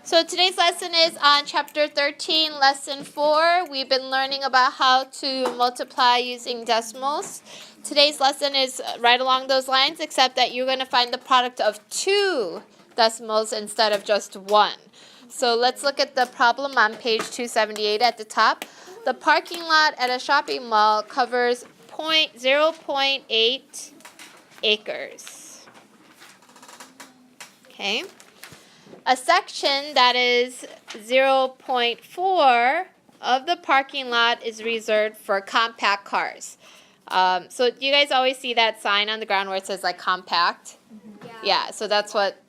So today's lesson is on chapter 13, lesson 4. We've been learning about how to multiply using decimals. Today's lesson is right along those lines, except that you're going to find the product of 2 decimals instead of just 1. So let's look at the problem on page 278 at the top. The parking lot at a shopping mall covers 0.8 acres. Okay. A section that is 0.4 of the parking lot is reserved for compact cars. So you guys always see that sign on the ground where it says like compact? Yeah, so that's what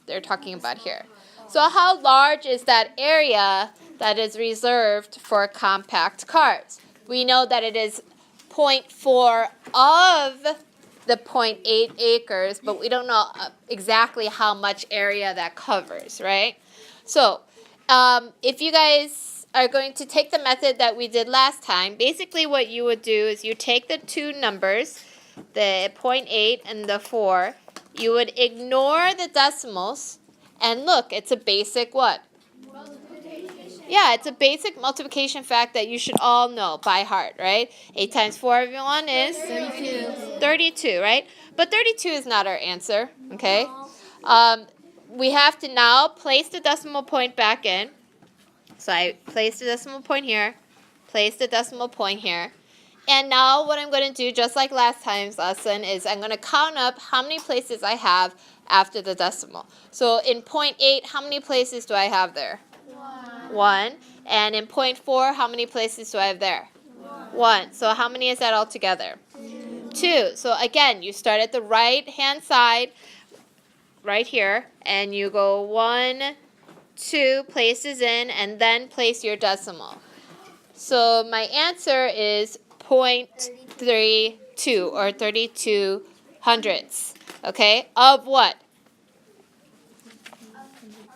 they're talking about here. So how large is that area that is reserved for compact cars? We know that it is 0.4 of the 0.8 acres, but we don't know exactly how much area that covers, right? So if you guys are going to take the method that we did last time, basically what you would do is you take the two numbers, the 0.8 and the 4, you would ignore the decimals, and look, it's a basic what? Yeah, it's a basic multiplication fact that you should all know by heart, right? 8 times 4, everyone, is? 32. 32, right? But 32 is not our answer, okay? We have to now place the decimal point back in. So I placed the decimal point here, place the decimal point here. And now what I'm going to do, just like last time's lesson, is I'm going to count up how many places I have after the decimal. So in 0.8, how many places do I have there? 1. And in 0.4, how many places do I have there? 1. So how many is that all together? 2. So again, you start at the right-hand side, right here, and you go 1, 2 places in, and then place your decimal. So my answer is 0.32, or 32 hundredths. Okay? Of what?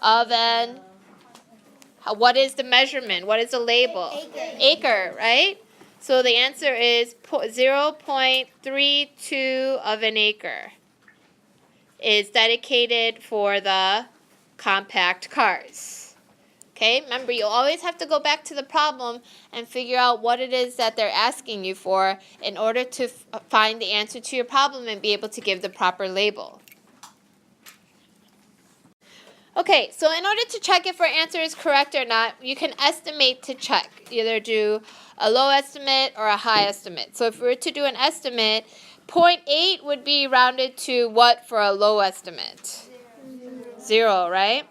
Of an... What is the measurement? What is the label? Acre, right? So the answer is 0.32 of an acre is dedicated for the compact cars. Okay, remember you always have to go back to the problem and figure out what it is that they're asking you for in order to find the answer to your problem and be able to give the proper label. Okay, so in order to check if our answer is correct or not, you can estimate to check. Either do a low estimate or a high estimate. So if we were to do an estimate, 0.8 would be rounded to what for a low estimate? 0, right?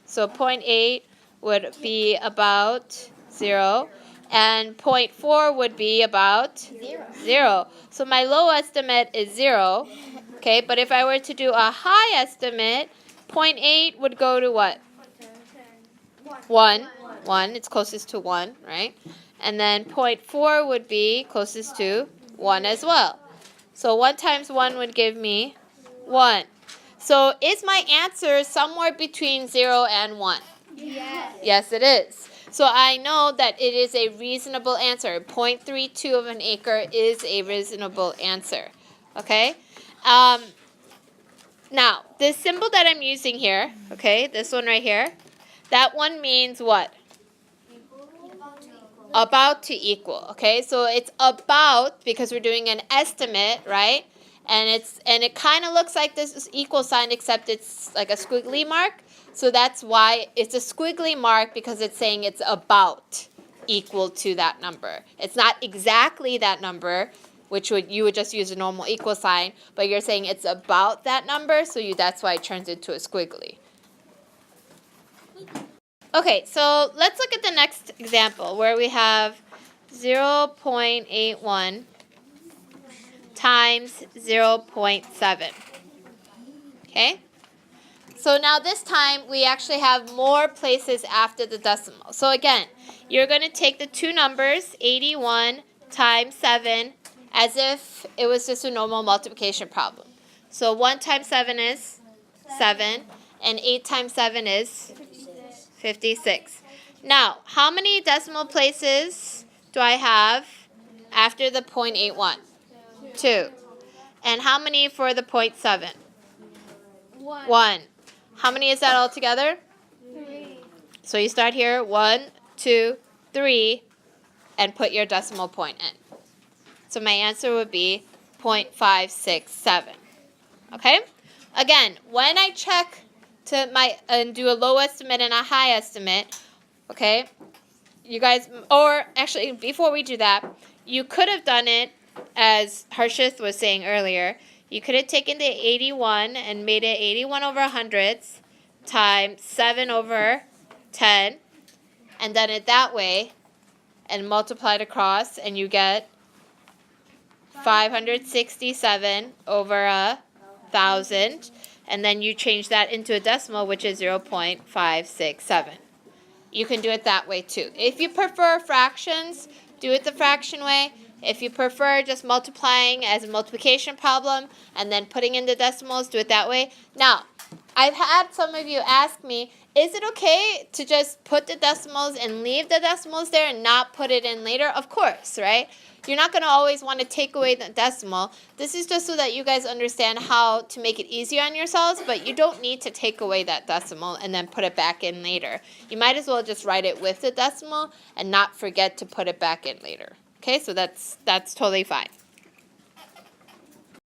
So 0.8 would be about 0, and 0.4 would be about 0. So my low estimate is 0, okay? But if I were to do a high estimate, 0.8 would go to what? 1. 1. It's closest to 1, right? And then 0.4 would be closest to 1 as well. So 1 times 1 would give me 1. So is my answer somewhere between 0 and 1? Yes. Yes, it is. So I know that it is a reasonable answer. 0.32 of an acre is a reasonable answer. Okay? Now, this symbol that I'm using here, okay, this one right here, that one means what? About to equal, okay? So it's about because we're doing an estimate, right? And it kind of looks like this equal sign except it's like a squiggly mark. So that's why it's a squiggly mark because it's saying it's about equal to that number. It's not exactly that number, which you would just use a normal equal sign, but you're saying it's about that number, so that's why it turns into a squiggly. Okay, so let's look at the next example where we have 0.81 times 0.7. Okay? So now this time we actually have more places after the decimal. So again, you're going to take the two numbers, 81 times 7, as if it was just a normal multiplication problem. So 1 times 7 is 7, and 8 times 7 is 56. Now, how many decimal places do I have after the 0.81? 2. And how many for the 0.7? 1. How many is that all together? 3. So you start here, 1, 2, 3, and put your decimal point in. So my answer would be 0.567. Okay? Again, when I check to and do a low estimate and a high estimate, okay, you guys, or actually before we do that, you could have done it as Harshith was saying earlier. You could have taken the 81 and made it 81 over hundredths times 7 over 10 and done it that way and multiplied across, and you get 567 over 1,000, and then you change that into a decimal, which is 0.567. You can do it that way too. If you prefer fractions, do it the fraction way. If you prefer just multiplying as a multiplication problem and then putting in the decimals, do it that way. Now, I've had some of you ask me, is it okay to just put the decimals and leave the decimals there and not put it in later? Of course, right? You're not going to always want to take away the decimal. This is just so that you guys understand how to make it easier on yourselves, but you don't need to take away that decimal and then put it back in later. You might as well just write it with the decimal and not forget to put it back in later. Okay, so that's totally fine.